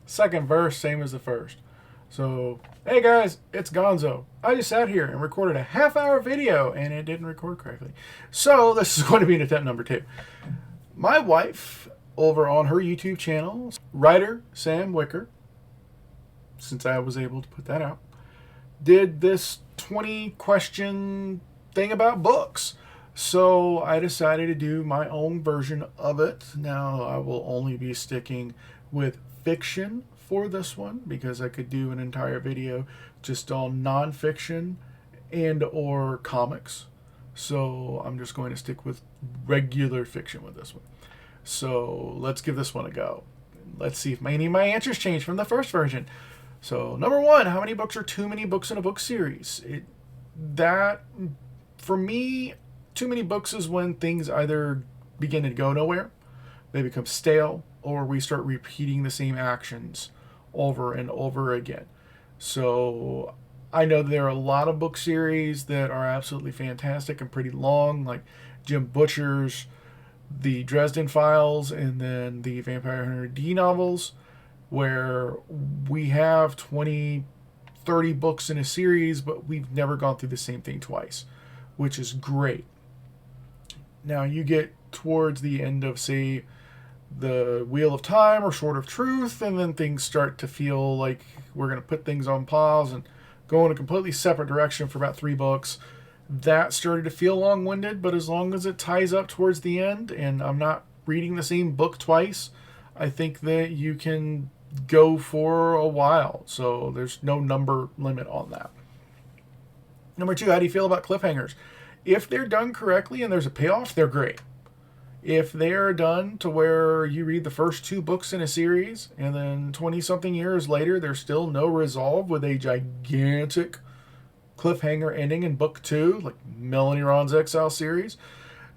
Second verse, same as the first. So, hey guys, it's Gonzo. I just sat here and recorded a half-hour video and it didn't record correctly. So, this is going to be an attempt number 2. My wife, over on her YouTube channel, writer Sam Wicker, since I was able to put that out, did this 20 question thing about books. So I decided to do my own version of it. Now I will only be sticking with fiction for this one because I could do an entire video just on nonfiction and or comics. So I'm just going to stick with regular fiction with this one. So let's give this one a go. Let's see if any of my answers change from the first version. So number 1, how many books are too many books in a book series? That for me, too many books is when things either begin to go nowhere, they become stale, or we start repeating the same actions over and over again. So I know there are a lot of book series that are absolutely fantastic and pretty long, like Jim Butcher's The Dresden Files and then the Vampire Hunter D novels, where we have 20, 30 books in a series, but we've never gone through the same thing twice, which is great. Now you get towards the end of, say, the Wheel of Time or Sword of Truth, and then things start to feel like we're going to put things on pause and go in a completely separate direction for about 3 books. That started to feel long-winded, but as long as it ties up towards the end and I'm not reading the same book twice, I think that you can go for a while. So there's no number limit on that. Number 2, how do you feel about cliffhangers? If they're done correctly and there's a payoff, they're great. If they are done to where you read the first 2 books in a series and then 20-something years later there's still no resolve with a gigantic cliffhanger ending in book 2, like Melanie Ron's Exile series,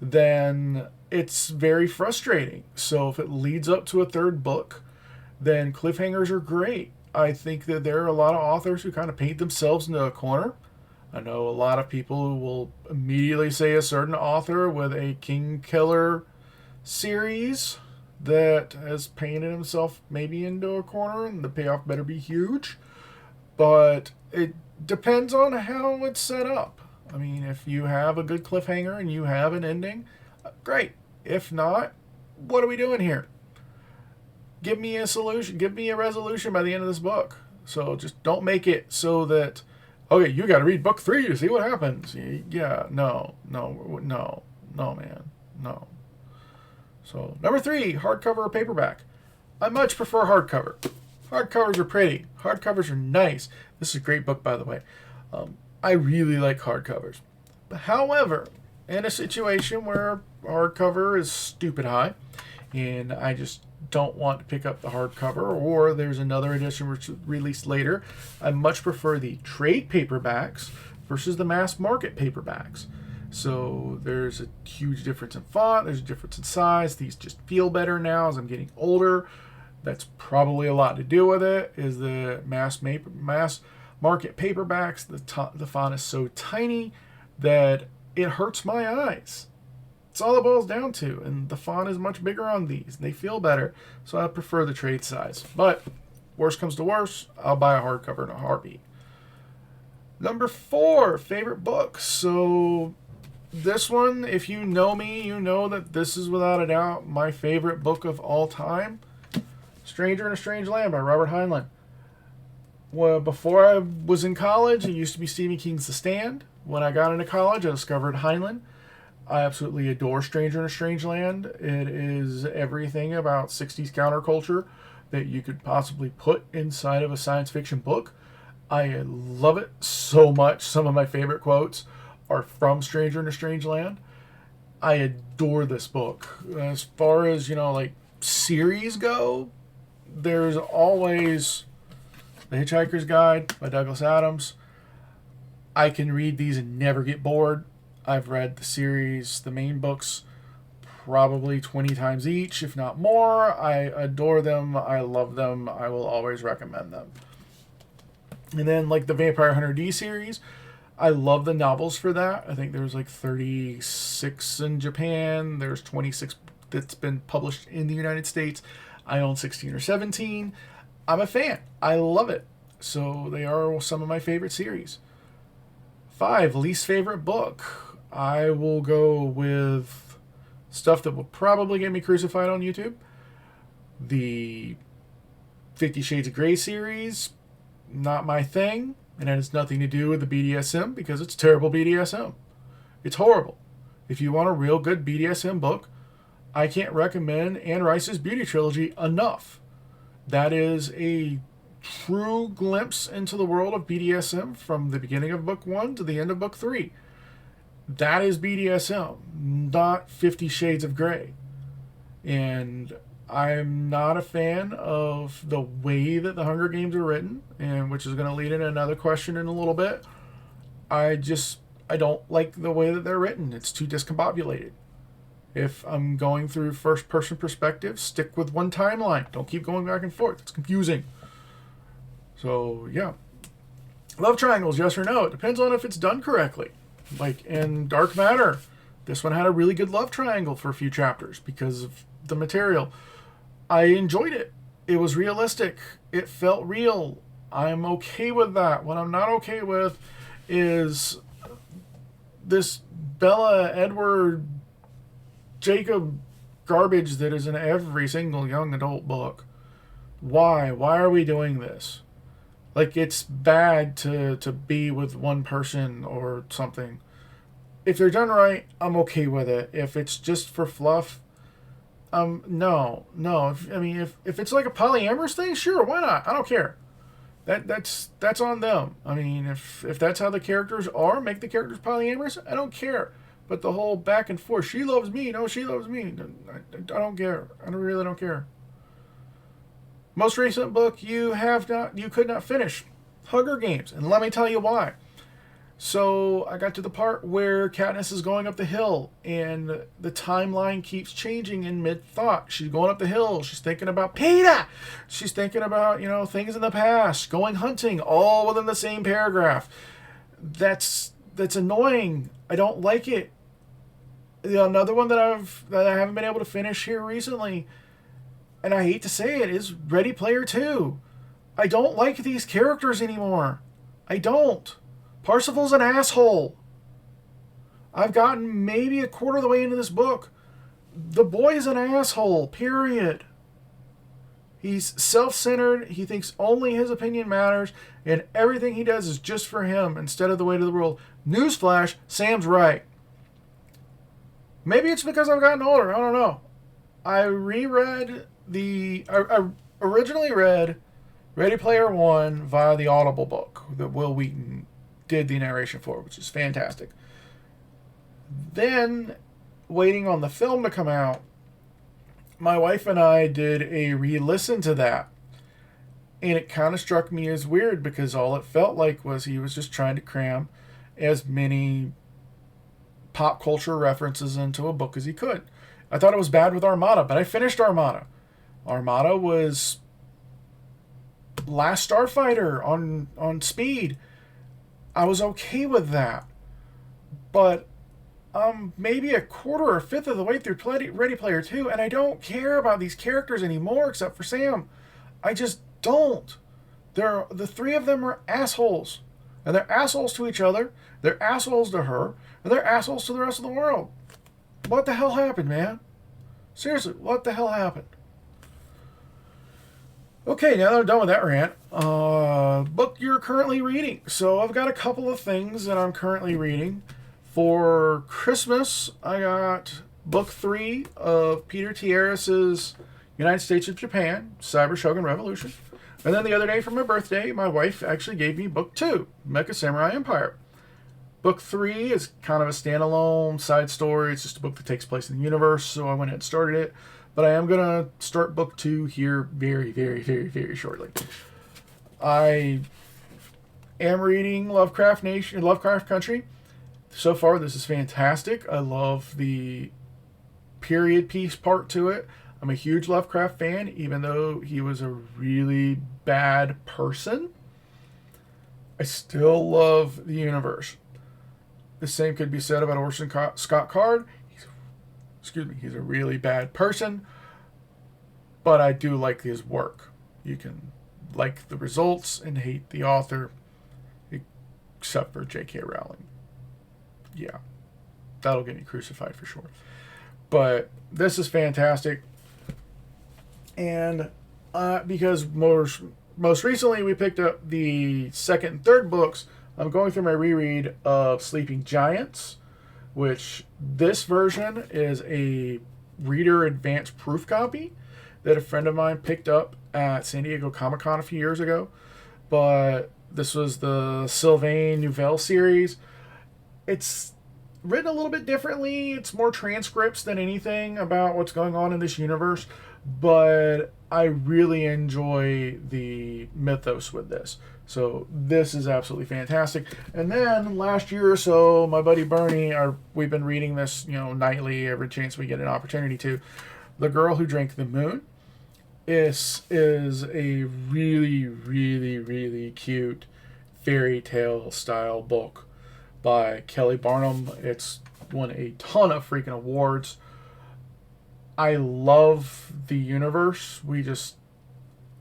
then it's very frustrating. So if it leads up to a 3rd book, then cliffhangers are great. I think that there are a lot of authors who kind of paint themselves into a corner. I know a lot of people who will immediately say a certain author with a King Killer series that has painted himself maybe into a corner and the payoff better be huge. But it depends on how it's set up. I mean, if you have a good cliffhanger and you have an ending, great. If not, what are we doing here? Give me a solution. Give me a resolution by the end of this book. So just don't make it so that, okay, you got to read book 3 to see what happens. Yeah, no, man, no. So number 3, hardcover or paperback? I much prefer hardcover. Hardcovers are pretty. Hardcovers are nice. This is a great book, by the way. I really like hardcovers. However, in a situation where hardcover is stupid high and I just don't want to pick up the hardcover, or there's another edition which is released later, I much prefer the trade paperbacks versus the mass market paperbacks. So there's a huge difference in font, there's a difference in size. These just feel better now as I'm getting older. That's probably a lot to do with it. Is the mass market paperbacks, the font is so tiny that it hurts my eyes. It's all it boils down to, and the font is much bigger on these. They feel better, so I prefer the trade size. But worst comes to worst, I'll buy a hardcover in a heartbeat. Number 4, favorite books. So this one, if you know me, you know that this is without a doubt my favorite book of all time. Stranger in a Strange Land by Robert Heinlein. Well, before I was in college, it used to be Stephen King's The Stand. When I got into college, I discovered Heinlein. I absolutely adore Stranger in a Strange Land. It is everything about 60s counterculture that you could possibly put inside of a science fiction book. I love it so much. Some of my favorite quotes are from Stranger in a Strange Land. I adore this book. As far as, like series go, there's always The Hitchhiker's Guide by Douglas Adams. I can read these and never get bored. I've read the series, the main books, probably 20 times each, if not more. I adore them. I love them. I will always recommend them. And then, like the Vampire Hunter D series, I love the novels for that. I think there's like 36 in Japan. There's 26 that's been published in the United States. I own 16 or 17. I'm a fan. I love it. So they are some of my favorite series. 5, least favorite book. I will go with stuff that will probably get me crucified on YouTube. The 50 Shades of Grey series, not my thing. And it has nothing to do with the BDSM because it's terrible BDSM. It's horrible. If you want a real good BDSM book, I can't recommend Anne Rice's Beauty Trilogy enough. That is a true glimpse into the world of BDSM from the beginning of book 1 to the end of book 3. That is BDSM, not 50 Shades of Grey. And I'm not a fan of the way that the Hunger Games are written, and which is going to lead into another question in a little bit. I don't like the way that they're written. It's too discombobulated. If I'm going through first person perspective, stick with one timeline. Don't keep going back and forth. It's confusing. So, yeah. Love triangles, yes or no? It depends on if it's done correctly. Like in Dark Matter, this one had a really good love triangle for a few chapters because of the material. I enjoyed it. It was realistic. It felt real. I'm okay with that. What I'm not okay with is this Bella, Edward, Jacob garbage that is in every single young adult book. Why? Why are we doing this? Like, it's bad to be with one person or something. If they're done right, I'm okay with it. If it's just for fluff, no. If it's like a polyamorous thing, sure, why not? I don't care. That's on them. I mean, if that's how the characters are, make the characters polyamorous. I don't care. But the whole back and forth, she loves me, no, she loves me. I don't care. I really don't care. Most recent book you could not finish, Hunger Games, and let me tell you why. So I got to the part where Katniss is going up the hill, and the timeline keeps changing in mid-thought. She's going up the hill. She's thinking about Peeta. She's thinking about, things in the past, going hunting, all within the same paragraph. That's annoying. I don't like it. Another one that I haven't been able to finish here recently, and I hate to say it, is Ready Player 2. I don't like these characters anymore. I don't. Parsifal's an asshole. I've gotten maybe a quarter of the way into this book. The boy's an asshole, period. He's self-centered. He thinks only his opinion matters, and everything he does is just for him instead of the weight of the world. Newsflash, Sam's right. Maybe it's because I've gotten older. I don't know. I originally read Ready Player One via the Audible book that Will Wheaton did the narration for, which is fantastic. Then, waiting on the film to come out, my wife and I did a re-listen to that. And it kind of struck me as weird because all it felt like was he was just trying to cram as many pop culture references into a book as he could. I thought it was bad with Armada, but I finished Armada. Armada was Last Starfighter on speed. I was okay with that. But maybe a quarter or a fifth of the way through Ready Player 2, and I don't care about these characters anymore except for Sam. I just don't. The three of them are assholes. And they're assholes to each other, they're assholes to her, and they're assholes to the rest of the world. What the hell happened, man? Seriously, what the hell happened? Okay, now that I'm done with that rant, book you're currently reading. So I've got a couple of things that I'm currently reading. For Christmas, I got book 3 of Peter Tierra's United States of Japan, Cyber Shogun Revolution. And then the other day for my birthday, my wife actually gave me book 2, Mecha Samurai Empire. Book 3 is kind of a standalone side story. It's just a book that takes place in the universe, so I went ahead and started it. But I am going to start book 2 here very, very, very, very shortly. I am reading Lovecraft Country. So far, this is fantastic. I love the period piece part to it. I'm a huge Lovecraft fan, even though he was a really bad person. I still love the universe. The same could be said about Orson Scott Card. He's a really bad person, but I do like his work. You can like the results and hate the author, except for J.K. Rowling. Yeah, that'll get me crucified for sure. But this is fantastic. And because most recently we picked up the second and third books, I'm going through my reread of Sleeping Giants, which this version is a reader advanced proof copy that a friend of mine picked up at San Diego Comic-Con a few years ago. But this was the Sylvain Nouvelle series. It's written a little bit differently. It's more transcripts than anything about what's going on in this universe. But I really enjoy the mythos with this. So this is absolutely fantastic. And then last year or so, my buddy Bernie, we've been reading this, nightly, every chance we get an opportunity to. The Girl Who Drank the Moon is a really, really, really cute fairy tale style book by Kelly Barnum. It's won a ton of freaking awards. I love the universe.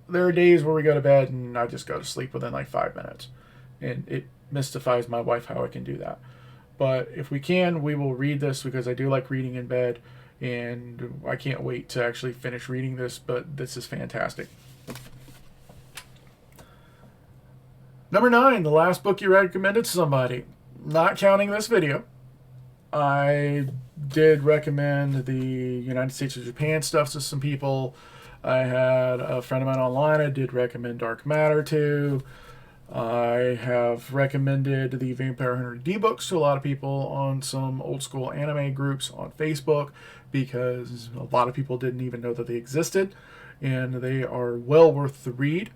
There are days where we go to bed and I just go to sleep within like 5 minutes. And it mystifies my wife how I can do that. But if we can, we will read this because I do like reading in bed. And I can't wait to actually finish reading this, but this is fantastic. Number 9, the last book you recommended to somebody. Not counting this video, I did recommend the United States of Japan stuff to some people. I had a friend of mine online I did recommend Dark Matter to. I have recommended the Vampire Hunter D books to a lot of people on some old school anime groups on Facebook because a lot of people didn't even know that they existed, and they are well worth the read.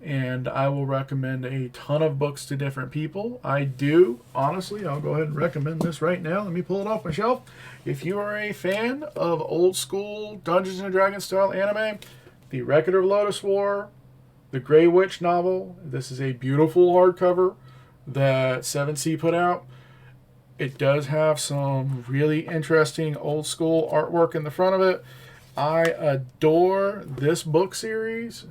And I will recommend a ton of books to different people. I do, honestly, I'll go ahead and recommend this right now. Let me pull it off my shelf. If you are a fan of old school Dungeons & Dragons style anime, The Record of Lodoss War, the Grey Witch novel, this is a beautiful hardcover that 7C put out. It does have some really interesting old school artwork in the front of it. I adore this book series.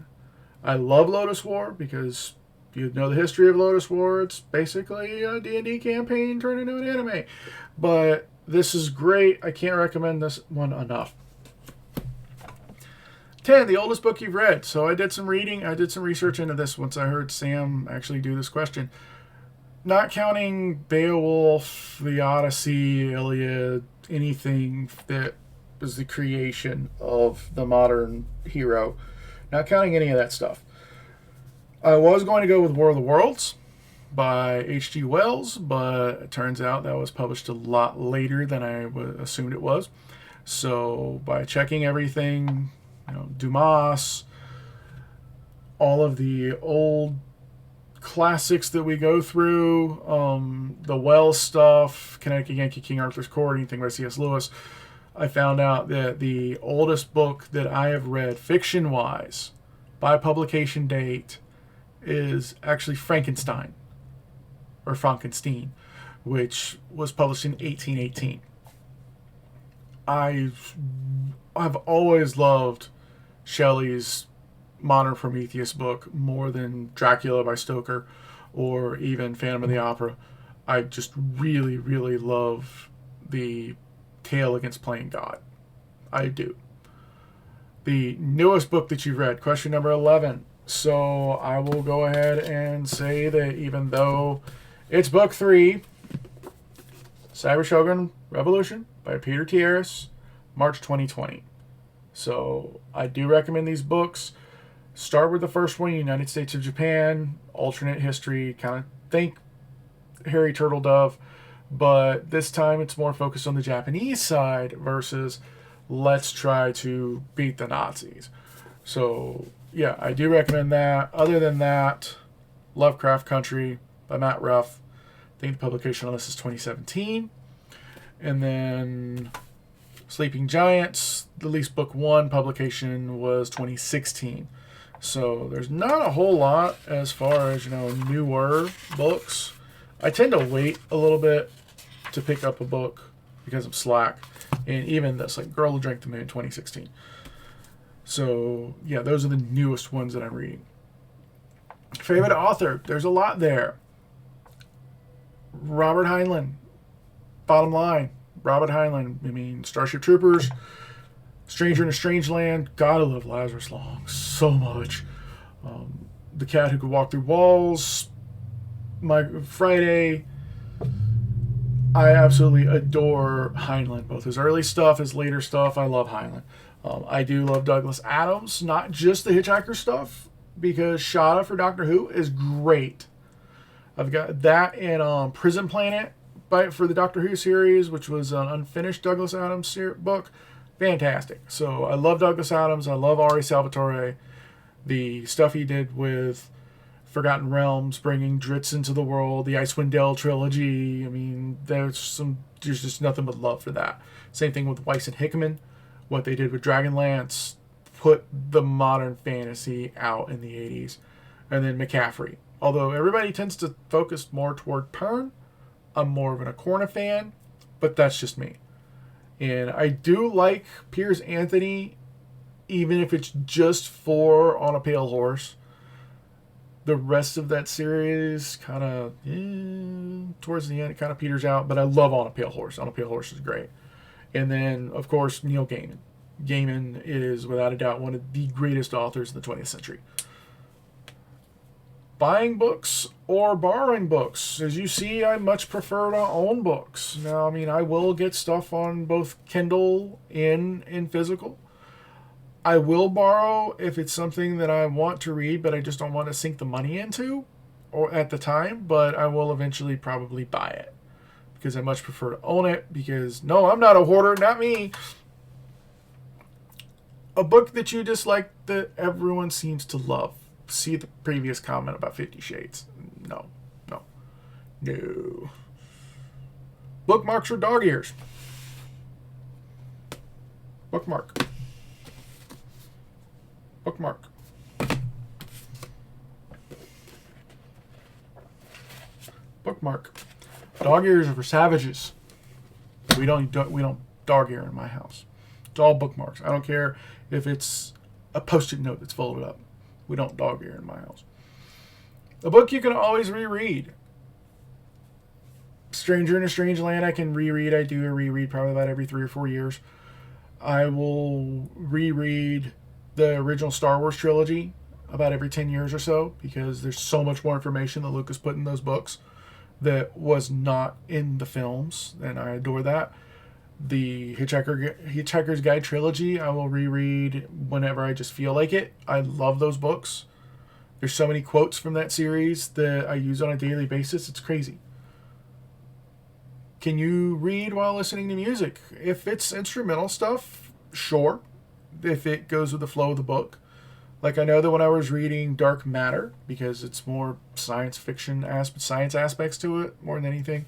I love Lodoss War because you know the history of Lodoss War. It's basically a D&D campaign turned into an anime. But this is great. I can't recommend this one enough. 10, the oldest book you've read. So I did some reading. I did some research into this once I heard Sam actually do this question. Not counting Beowulf, the Odyssey, Iliad, anything that was the creation of the modern hero. Not counting any of that stuff. I was going to go with War of the Worlds by H.G. Wells, but it turns out that was published a lot later than I assumed it was. So by checking everything, Dumas, all of the old classics that we go through, the Wells stuff, Connecticut Yankee, King Arthur's Court, anything by C.S. Lewis, I found out that the oldest book that I have read, fiction-wise, by publication date, is actually Frankenstein, or Frankenstein, which was published in 1818. I've always loved Shelley's modern Prometheus book more than Dracula by Stoker or even Phantom of the Opera. I just really, really love the tale against playing God. I do. The newest book that you've read, question number 11. So I will go ahead and say that even though it's book 3, Cyber Shogun Revolution by Peter Tierras, March 2020. So I do recommend these books. Start with the first one, United States of Japan, alternate history, kind of think Harry Turtledove, but this time it's more focused on the Japanese side versus let's try to beat the Nazis. So yeah, I do recommend that. Other than that, Lovecraft Country by Matt Ruff. I think the publication on this is 2017. And then Sleeping Giants, at least book 1 publication was 2016. So there's not a whole lot as far as, newer books. I tend to wait a little bit to pick up a book because I'm slack. And even this, like Girl Who Drank the Moon, 2016. So, yeah, those are the newest ones that I'm reading. Favorite author? There's a lot there. Robert Heinlein. Bottom line, Robert Heinlein. I mean, Starship Troopers, Stranger in a Strange Land. Gotta love Lazarus Long so much. The Cat Who Could Walk Through Walls. My Friday. I absolutely adore Heinlein, both his early stuff, his later stuff. I love Heinlein. I do love Douglas Adams, not just the Hitchhiker stuff, because Shada for Doctor Who is great. I've got that and Prison Planet for the Doctor Who series, which was an unfinished Douglas Adams book. Fantastic. So I love Douglas Adams. I love Ari Salvatore. The stuff he did with Forgotten Realms, bringing Dritz into the world, the Icewind Dale trilogy. I mean, there's just nothing but love for that. Same thing with Weiss and Hickman. What they did with Dragonlance put the modern fantasy out in the 80s. And then McCaffrey. Although everybody tends to focus more toward Pern, I'm more of an Acorna fan, but that's just me. And I do like Piers Anthony, even if it's just for On a Pale Horse. The rest of that series kind of, towards the end, it kind of peters out, but I love On a Pale Horse. On a Pale Horse is great. And then, of course, Neil Gaiman. Gaiman is, without a doubt, one of the greatest authors in the 20th century. Buying books or borrowing books. As you see, I much prefer to own books. Now, I mean, I will get stuff on both Kindle and in physical. I will borrow if it's something that I want to read, but I just don't want to sink the money into or at the time, but I will eventually probably buy it because I much prefer to own it because, no, I'm not a hoarder, not me. A book that you dislike that everyone seems to love. See the previous comment about 50 Shades. No. Bookmarks or dog ears? Bookmark. Dog ears are for savages. We don't dog ear in my house. It's all bookmarks. I don't care if it's a post-it note that's folded up. We don't dog ear in my house. A book you can always reread. Stranger in a Strange Land I can reread. I do a reread probably about every 3 or 4 years. I will reread the original Star Wars trilogy about every 10 years or so because there's so much more information that Lucas put in those books that was not in the films, and I adore that. The Hitchhiker's Guide trilogy I will reread whenever I just feel like it. I love those books. There's so many quotes from that series that I use on a daily basis. It's crazy. Can you read while listening to music? If it's instrumental stuff, sure. If it goes with the flow of the book. Like I know that when I was reading Dark Matter, because it's more science fiction science aspects to it more than anything,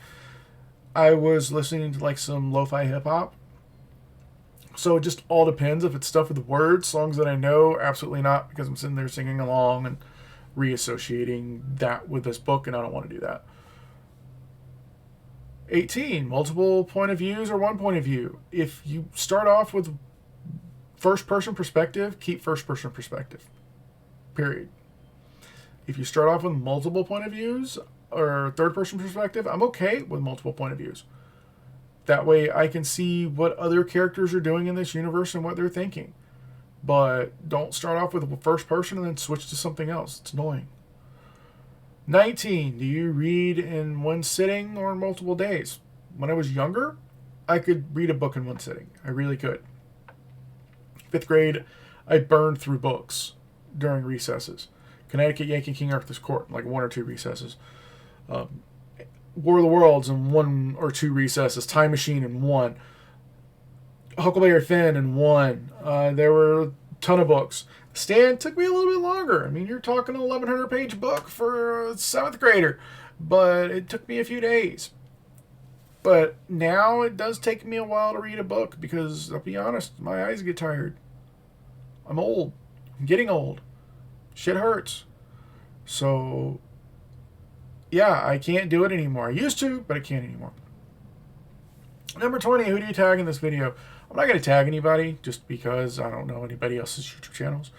I was listening to like some lo-fi hip-hop. So it just all depends. If it's stuff with words, songs that I know, absolutely not, because I'm sitting there singing along and reassociating that with this book, and I don't want to do that. 18, multiple point of views or one point of view. If you start off with first-person perspective, keep first-person perspective. Period. If you start off with multiple point of views or third-person perspective, I'm okay with multiple point of views. That way I can see what other characters are doing in this universe and what they're thinking. But don't start off with first person and then switch to something else. It's annoying. 19, do you read in one sitting or multiple days? When I was younger, I could read a book in one sitting. I really could. 5th grade, I burned through books during recesses. Connecticut Yankee King Arthur's Court, like 1 or 2 recesses. War of the Worlds in 1 or 2 recesses. Time Machine in 1. Huckleberry Finn in 1. There were a ton of books. Stand took me a little bit longer. I mean, you're talking an 1,100-page book for a 7th grader. But it took me a few days. But now it does take me a while to read a book because, I'll be honest, my eyes get tired. I'm old. I'm getting old. Shit hurts. So, yeah, I can't do it anymore. I used to, but I can't anymore. Number 20, who do you tag in this video? I'm not going to tag anybody just because I don't know anybody else's YouTube channels.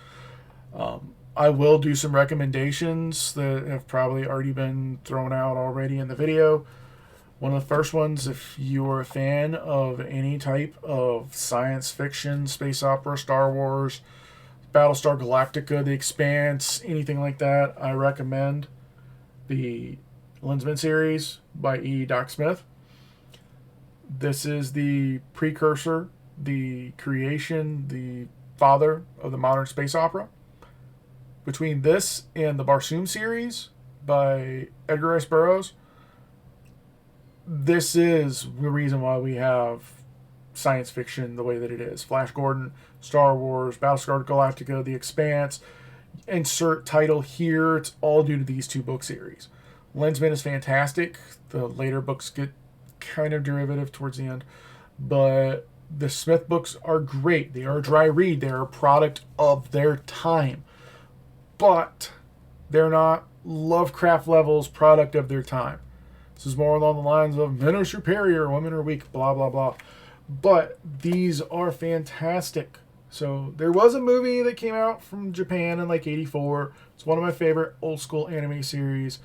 I will do some recommendations that have probably already been thrown out already in the video. One of the first ones, if you are a fan of any type of science fiction, space opera, Star Wars, Battlestar Galactica, The Expanse, anything like that, I recommend the Lensman series by E. Doc Smith. This is the precursor, the creation, the father of the modern space opera. Between this and the Barsoom series by Edgar Rice Burroughs, this is the reason why we have science fiction the way that it is. Flash Gordon, Star Wars, Battlestar Galactica, The Expanse. Insert title here. It's all due to these two book series. Lensman is fantastic. The later books get kind of derivative towards the end. But the Smith books are great. They are a dry read. They are a product of their time. But they're not Lovecraft levels product of their time. This is more along the lines of men are superior, women are weak, blah, blah, blah. But these are fantastic. So there was a movie that came out from Japan in like 84. It's one of my favorite old school anime series.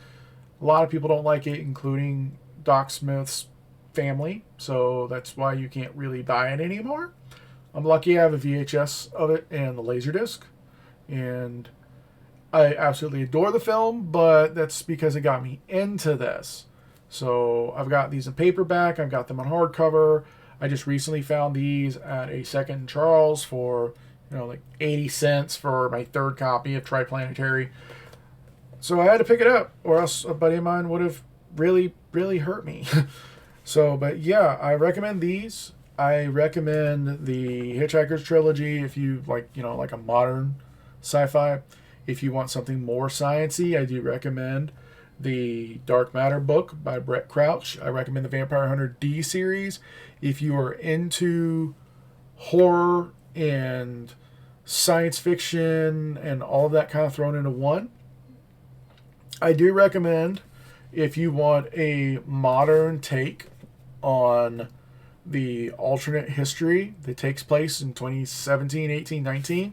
A lot of people don't like it, including Doc Smith's family. So that's why you can't really buy it anymore. I'm lucky I have a VHS of it and the Laserdisc. And I absolutely adore the film, but that's because it got me into this. So I've got these in paperback. I've got them on hardcover. I just recently found these at a Second Charles for, like 80 cents for my third copy of Triplanetary. So I had to pick it up, or else a buddy of mine would have really, really hurt me. But yeah, I recommend these. I recommend the Hitchhiker's Trilogy if you like, like a modern sci-fi. If you want something more sciencey, I do recommend the Dark Matter book by Brett Crouch. I recommend the Vampire Hunter D series. If you are into horror and science fiction and all of that kind of thrown into one, I do recommend, if you want a modern take on the alternate history that takes place in 2017, 18, 19,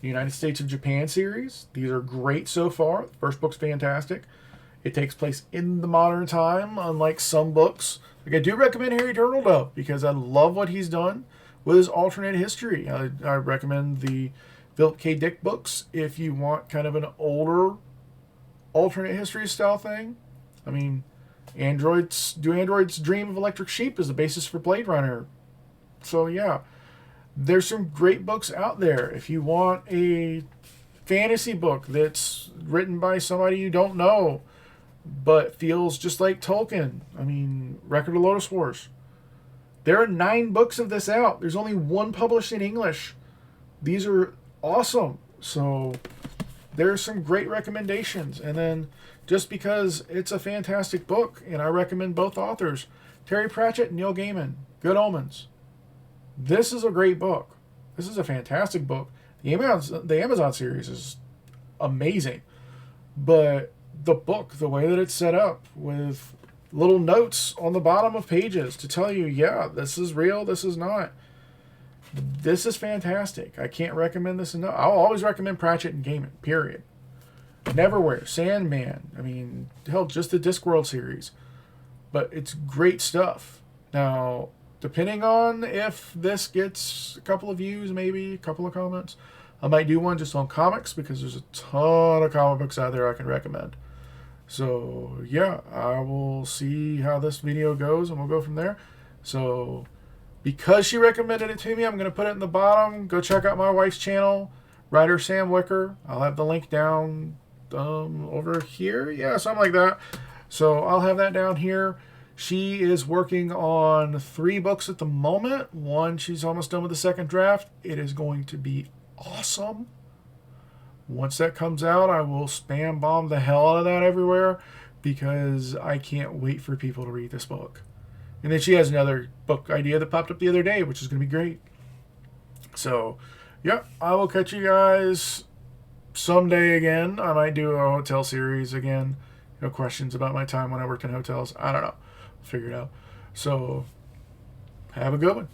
the United States of Japan series. These are great so far. The first book's fantastic. It takes place in the modern time, unlike some books. I do recommend Harry Turtledove because I love what he's done with his alternate history. I recommend the Philip K. Dick books if you want kind of an older alternate history style thing. I mean, Androids Dream of Electric Sheep is the basis for Blade Runner. So yeah, there's some great books out there. If you want a fantasy book that's written by somebody you don't know, but feels just like Tolkien. I mean, Record of Lodoss Wars. There are 9 books of this out. There's only 1 published in English. These are awesome. So there's some great recommendations. And then just because it's a fantastic book, and I recommend both authors, Terry Pratchett and Neil Gaiman, Good Omens. This is a great book. This is a fantastic book. The Amazon series is amazing. But the book, the way that it's set up with little notes on the bottom of pages to tell you, yeah, this is real, this is not. This is fantastic. I can't recommend this enough. I'll always recommend Pratchett and Gaiman, period. Neverwhere, Sandman, I mean, hell, just the Discworld series. But it's great stuff. Now, depending on if this gets a couple of views, maybe a couple of comments, I might do one just on comics because there's a ton of comic books out there I can recommend. So yeah, I will see how this video goes and we'll go from there. So because she recommended it to me, I'm going to put it in the bottom. Go check out my wife's channel, Writer Sam Wicker. I'll have the link down over here. Yeah, something like that. So I'll have that down here. She is working on 3 books at the moment. One, she's almost done with the second draft. It is going to be awesome. Once that comes out, I will spam bomb the hell out of that everywhere because I can't wait for people to read this book. And then she has another book idea that popped up the other day, which is going to be great. So, yeah, I will catch you guys someday again. I might do a hotel series again. Questions about my time when I worked in hotels. I don't know. Figure it out. So, have a good one.